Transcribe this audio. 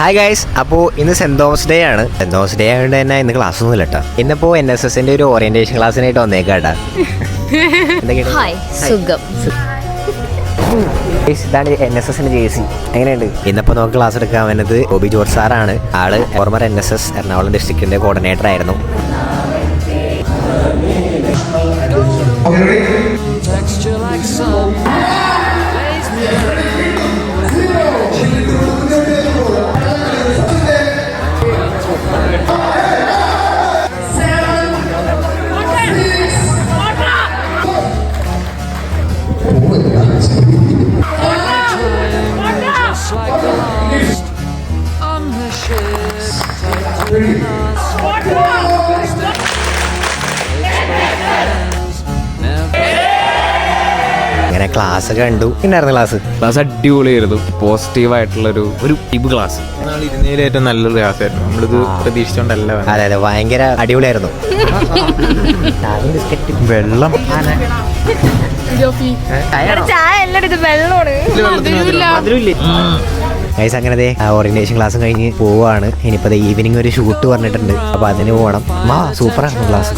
Hi guys, അപ്പോൾ ഇന്ന് saint Thomas day ആണ്. സെന്റ് തോമസ് ഡേ ആയതുകൊണ്ട് തന്നെ ഇന്ന് ക്ലാസ് ഒന്നും ഇല്ല കേട്ടോ. ഇന്നിപ്പോൾ NSSന്റെ ഒരു ഓറിയന്റേഷൻ ക്ലാസ്സിനായിട്ട് വന്നേക്കാട്ടാ. ഇതാണ് NSSന്റെ JC. എങ്ങനെയുണ്ട്? ഇന്നിപ്പോൾ നമുക്ക് ക്ലാസ് എടുക്കാൻ വരുന്നത് ബോബി ജോർജ് സാറാണ്. ആള് ഫോർമർ NSS എറണാകുളം ഡിസ്ട്രിക്റ്റിന്റെ കോർഡിനേറ്റർ ആയിരുന്നു. അങ്ങനെ ക്ലാസ് കണ്ടു. പിന്നായിരുന്നു ക്ലാസ് അടിപൊളിയായിരുന്നു. പോസിറ്റീവായിട്ടുള്ളൊരു ടൈപ്പ് ക്ലാസ്. ഇരുന്നതിൽ ഏറ്റവും നല്ലൊരു ക്ലാസ് ആയിരുന്നു. നമ്മളിത് പ്രതീക്ഷിച്ചോണ്ടല്ല. അതെ അതെ, ഭയങ്കര അടിപൊളിയായിരുന്നു. വെള്ളം ഗൈസ്, അങ്ങനെ ഓറിയന്റേഷൻ ക്ലാസ് കഴിഞ്ഞ് പോവാണ്. ഇനിയിപ്പോ ഈവനിങ് ഒരു ഷൂട്ട് പറഞ്ഞിട്ടുണ്ട്, അപ്പൊ അതിന് പോകണം. സൂപ്പറാണ് ക്ലാസ്.